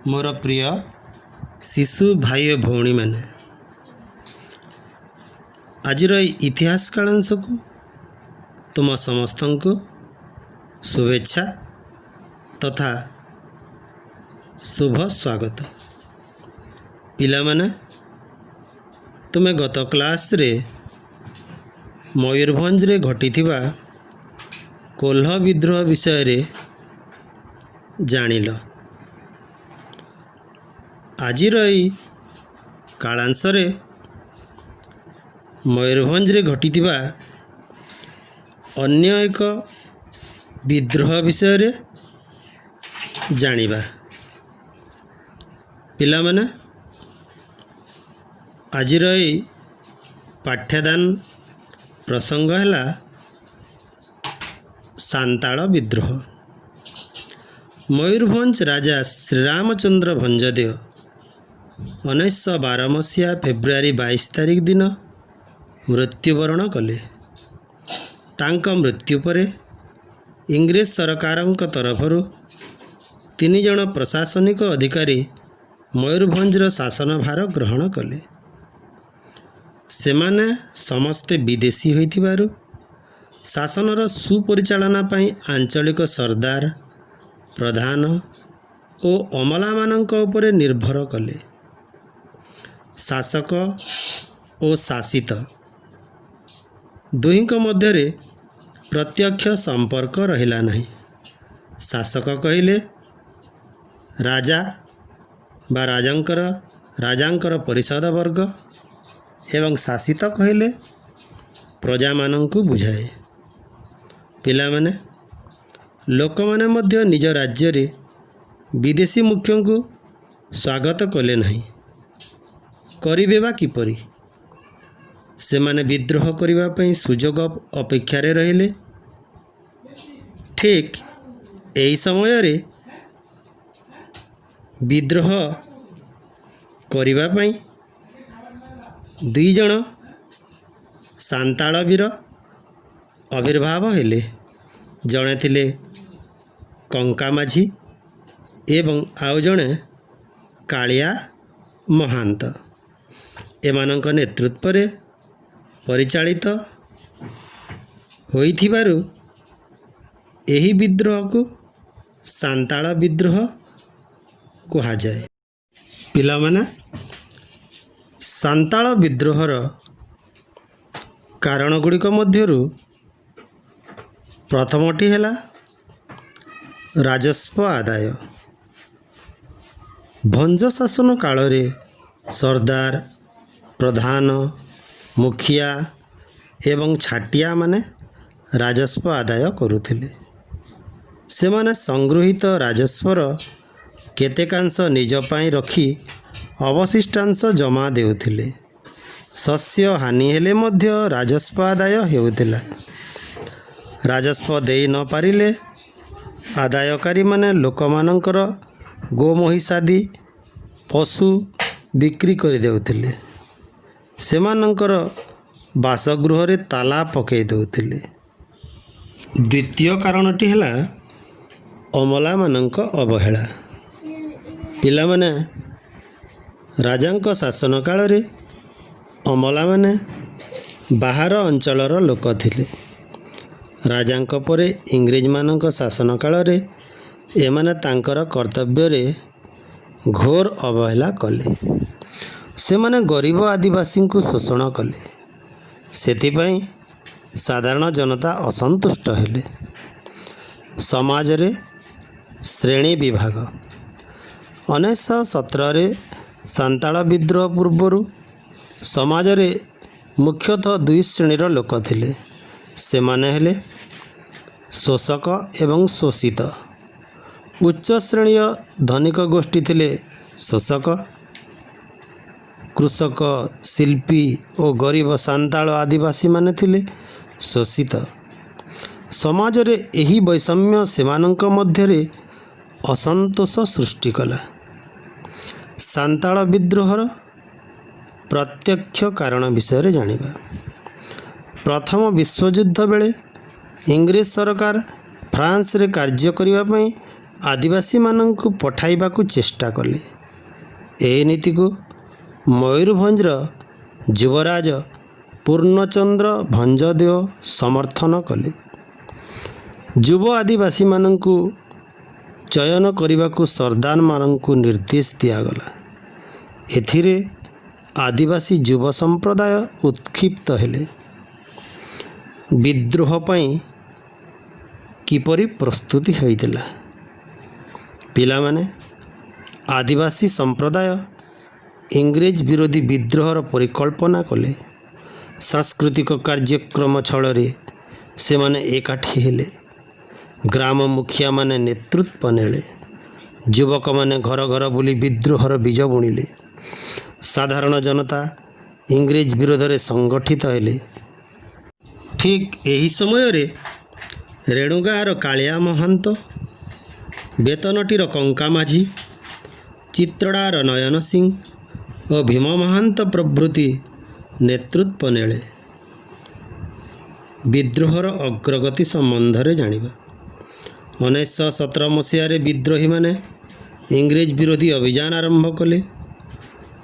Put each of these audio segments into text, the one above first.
मोर प्रिय शिशु भाई और भौणी मैंने आजिर इतिहास कालांश को तुम समस्त को शुभेच्छा तथा शुभ स्वागत। पिला माने तुम्हें गत क्लास रे मयूरभंज रे घटिथिबा कोल्ह विद्रोह विषय रे जानिल। आजिर कालांश रे मयूरभंज रे घटिथिबा अन्य एक विद्रोह विषय रे जानिबा। पिला माने आजिर पाठ्यदान प्रसंग है सांताल विद्रोह। मयूरभंज राजा श्रीरामचंद्र भंजदेव 1912 मसीहा फेब्रुआरी 22 तारिख दिन मृत्युवरण कले। तांका मृत्यु पर इंग्रेज सरकारंक तरफरु 3 जन प्रशासनिक अधिकारी मयूरभंजर शासनभार ग्रहण कले। सेमाने समस्ते विदेशी होइथिबारु शासनर सुपरिचालना पाई आंचलिक सरदार प्रधान और अमला मानक उपरे निर्भर कले। शासक और शासित दुहींक मध्यरे प्रत्यक्ष संपर्क रहिला नहीं। शासक कहिले राजा बा राजांकर परिषद वर्ग एवं शासित कहिले प्रजा मानंकु बुझाए। पिला माने लोक माने मध्य निज राज्य रे विदेशी मुख्यों को स्वागत कले नहीं। करिबे बा किपरि से माने विद्रोह करिबा पई सुजोग अपेक्षा रे रहिले। ठीक एही समय रे विद्रोह करिबा पई 2 जन सांताल वीर आविर्भाव हेले। जणे थिले कंका माझी एवं आउ जणे कालिया महांत। एमानंक नेतृत्व रे परिचालित होइथिबारु एही विद्रोह को सांताल विद्रोह कहा जाए। पिला माने सांताल विद्रोहर कारण गुड़िक मध्यरु प्रथमटी है राजस्व आदाय। भंज शासन काल रे सरदार प्रधान मुखिया एवं छाटिया माने राजस्व आदाय करुथिले। से माने संगृहीत राजस्वर केतेकांश निज पाई रखी अवशिष्टांश जमा देउथिले। शस्य हानि हेले मध्य राजस्व आदाय हेउथिला। राजस्व देई न पारिले आदायकारी माने लोकमानंकर गो महिषादि पशु बिक्री कर देउथिले। सेमानंकर बासगृह रे ताला पकई देउथिले। द्वितीय कारणटी है अमला मानंक अवहेला। पिला माने राजांक शासन काल रे अमला माने बाहर अंचलर लोक थिले। राजांक परे इंग्रेज मानंक शासन काल रे एमाने तांकर कर्तव्य रे घोर अवहेला कले। से माने गरीब आदिवासी को शोषण कले। सेथिपाई साधारण जनता असंतुष्ट हेले। समाज रे श्रेणी विभाग 1917 रे सांताल विद्रोह पूर्वरु समाज रे मुख्यतः 2 श्रेणीर लोक थिले। से माने हेले शोषक एवं शोषित। उच्च श्रेणीय धनिक गोष्ठी थिले शोषक। कृषक शिल्पी और गरीब सांताल आदिवासी माने थिले शोषित। समाज रे एही वैषम्य सेमानंक मध्यरे असंतोष सृष्टि कला। सांताल विद्रोहर प्रत्यक्ष कारण विषय रे जानिबा। प्रथम विश्वयुद्ध बेले इंग्रेज सरकार फ्रांस रे कार्य करिबा पई ଆଦିବାସୀମାନଙ୍କୁ ପଠାଇବାକୁ ଚେଷ୍ଟା କଲେ। ଏହି ନୀତିକୁ ମୟୂରଭଞ୍ଜର ଯୁବରାଜ ପୂର୍ଣ୍ଣଚନ୍ଦ୍ର ଭଞ୍ଜଦେଓ ସମର୍ଥନ କଲେ। ଯୁବ ଆଦିବାସୀମାନଙ୍କୁ ଚୟନ କରିବାକୁ ସର୍ଦ୍ଦାରମାନଙ୍କୁ ନିର୍ଦ୍ଦେଶ ଦିଆଗଲା। ଏଥିରେ ଆଦିବାସୀ ଯୁବ ସମ୍ପ୍ରଦାୟ ଉତ୍କ୍ଷିପ୍ତ ହେଲେ। ବିଦ୍ରୋହ ପାଇଁ କିପରି ପ୍ରସ୍ତୁତି ହୋଇଥିଲା? ପିଲାମାନେ, ଆଦିବାସୀ ସମ୍ପ୍ରଦାୟ ଇଂରେଜ ବିରୋଧୀ ବିଦ୍ରୋହର ପରିକଳ୍ପନା କଲେ। ସାଂସ୍କୃତିକ କାର୍ଯ୍ୟକ୍ରମ ଛଳରେ ସେମାନେ ଏକାଠି ହେଲେ। ଗ୍ରାମ ମୁଖିଆମାନେ ନେତୃତ୍ୱ ନେଲେ। ଯୁବକମାନେ ଘର ଘର ବୁଲି ବିଦ୍ରୋହର ବୀଜ ବୁଣିଲେ। ସାଧାରଣ ଜନତା ଇଂରେଜ ବିରୋଧରେ ସଂଗଠିତ ହେଲେ। ଠିକ୍ ଏହି ସମୟରେ ରେଣୁଗାଁର କାଳିଆ ମହାନ୍ତ, ବେତନଟିର କଙ୍କା ମାଝୀ, ଚିତ୍ରଡ଼ାର ନୟନ ସିଂ ଓ ଭୀମ ମହାନ୍ତ ପ୍ରଭୃତି ନେତୃତ୍ୱ ନେଲେ। ବିଦ୍ରୋହର ଅଗ୍ରଗତି ସମ୍ବନ୍ଧରେ ଜାଣିବା। 1917 ମସିହାରେ ବିଦ୍ରୋହୀମାନେ ଇଂରେଜ ବିରୋଧୀ ଅଭିଯାନ ଆରମ୍ଭ କଲେ।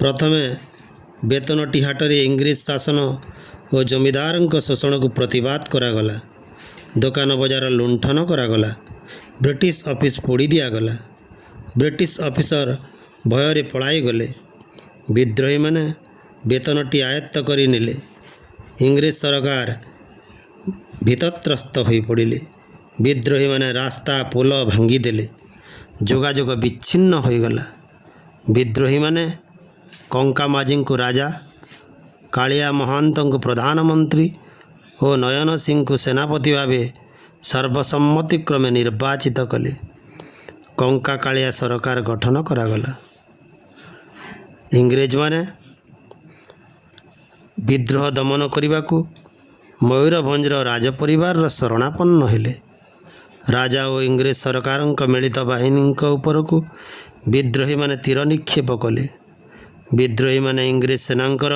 ପ୍ରଥମେ ବେତନଟି ହାଟରେ ଇଂରେଜ ଶାସନ ଓ ଜମିଦାରଙ୍କ ଶୋଷଣକୁ ପ୍ରତିବାଦ କରାଗଲା। ଦୋକାନ ବଜାର ଲୁଣ୍ଠନ କରାଗଲା। ବ୍ରିଟିଶ ଅଫିସ ପୋଡ଼ି ଦିଆଗଲା। ବ୍ରିଟିଶ ଅଫିସର ଭୟରେ ପଳାଇଗଲେ। ବିଦ୍ରୋହୀମାନେ ବେତନଟି ଆୟତ୍ତ କରିନେଲେ। ଇଂରେଜ ସରକାର ଭୀତତ୍ରସ୍ତ ହୋଇପଡ଼ିଲେ। ବିଦ୍ରୋହୀମାନେ ରାସ୍ତା ପୋଲ ଭାଙ୍ଗିଦେଲେ। ଯୋଗାଯୋଗ ବିଚ୍ଛିନ୍ନ ହୋଇଗଲା। ବିଦ୍ରୋହୀମାନେ କଙ୍କା ମାଝୀଙ୍କୁ ରାଜା, କାଳିଆ ମହାନ୍ତଙ୍କୁ ପ୍ରଧାନମନ୍ତ୍ରୀ ଓ ନୟନ ସିଂଙ୍କୁ ସେନାପତି ଭାବେ ସର୍ବସମ୍ମତିକ୍ରମେ ନିର୍ବାଚିତ କଲେ। କଙ୍କା କାଳିଆ ସରକାର ଗଠନ କରାଗଲା। ଇଂରେଜମାନେ ବିଦ୍ରୋହ ଦମନ କରିବାକୁ ମୟୂରଭଞ୍ଜର ରାଜପରିବାରର ଶରଣାପନ୍ନ ହେଲେ। ରାଜା ଓ ଇଂରେଜ ସରକାରଙ୍କ ମିଳିତ ବାହିନୀଙ୍କ ଉପରକୁ ବିଦ୍ରୋହୀମାନେ ତୀର ନିକ୍ଷେପ କଲେ। ବିଦ୍ରୋହୀମାନେ ଇଂରେଜ ସେନାଙ୍କର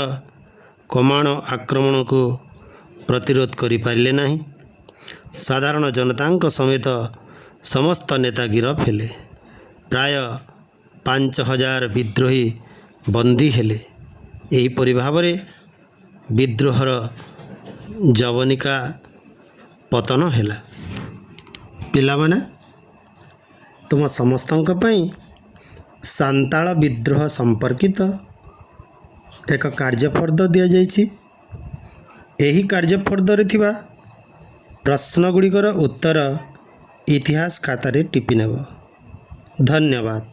କମାଣ ଆକ୍ରମଣକୁ ପ୍ରତିରୋଧ କରିପାରିଲେ ନାହିଁ। ସାଧାରଣ ଜନତାଙ୍କ ସମେତ ସମସ୍ତ ନେତା ଗିରଫ ହେଲେ। ପ୍ରାୟ 5000 ବିଦ୍ରୋହୀ ବନ୍ଦୀ ହେଲେ। ଏହିପରି ଭାବରେ ବିଦ୍ରୋହର ଯବନିକା ପତନ ହେଲା। ପିଲାମାନେ, ତୁମ ସମସ୍ତଙ୍କ ପାଇଁ ସାନ୍ତାଳ ବିଦ୍ରୋହ ସମ୍ପର୍କିତ ଏକ କାର୍ଯ୍ୟଫର୍ଦ୍ଦ ଦିଆଯାଇଛି। ଏହି କାର୍ଯ୍ୟଫର୍ଦ୍ଦରେ ଥିବା ପ୍ରଶ୍ନଗୁଡ଼ିକର ଉତ୍ତର ଇତିହାସ ଖାତାରେ ଟିପି ନେବ। ଧନ୍ୟବାଦ।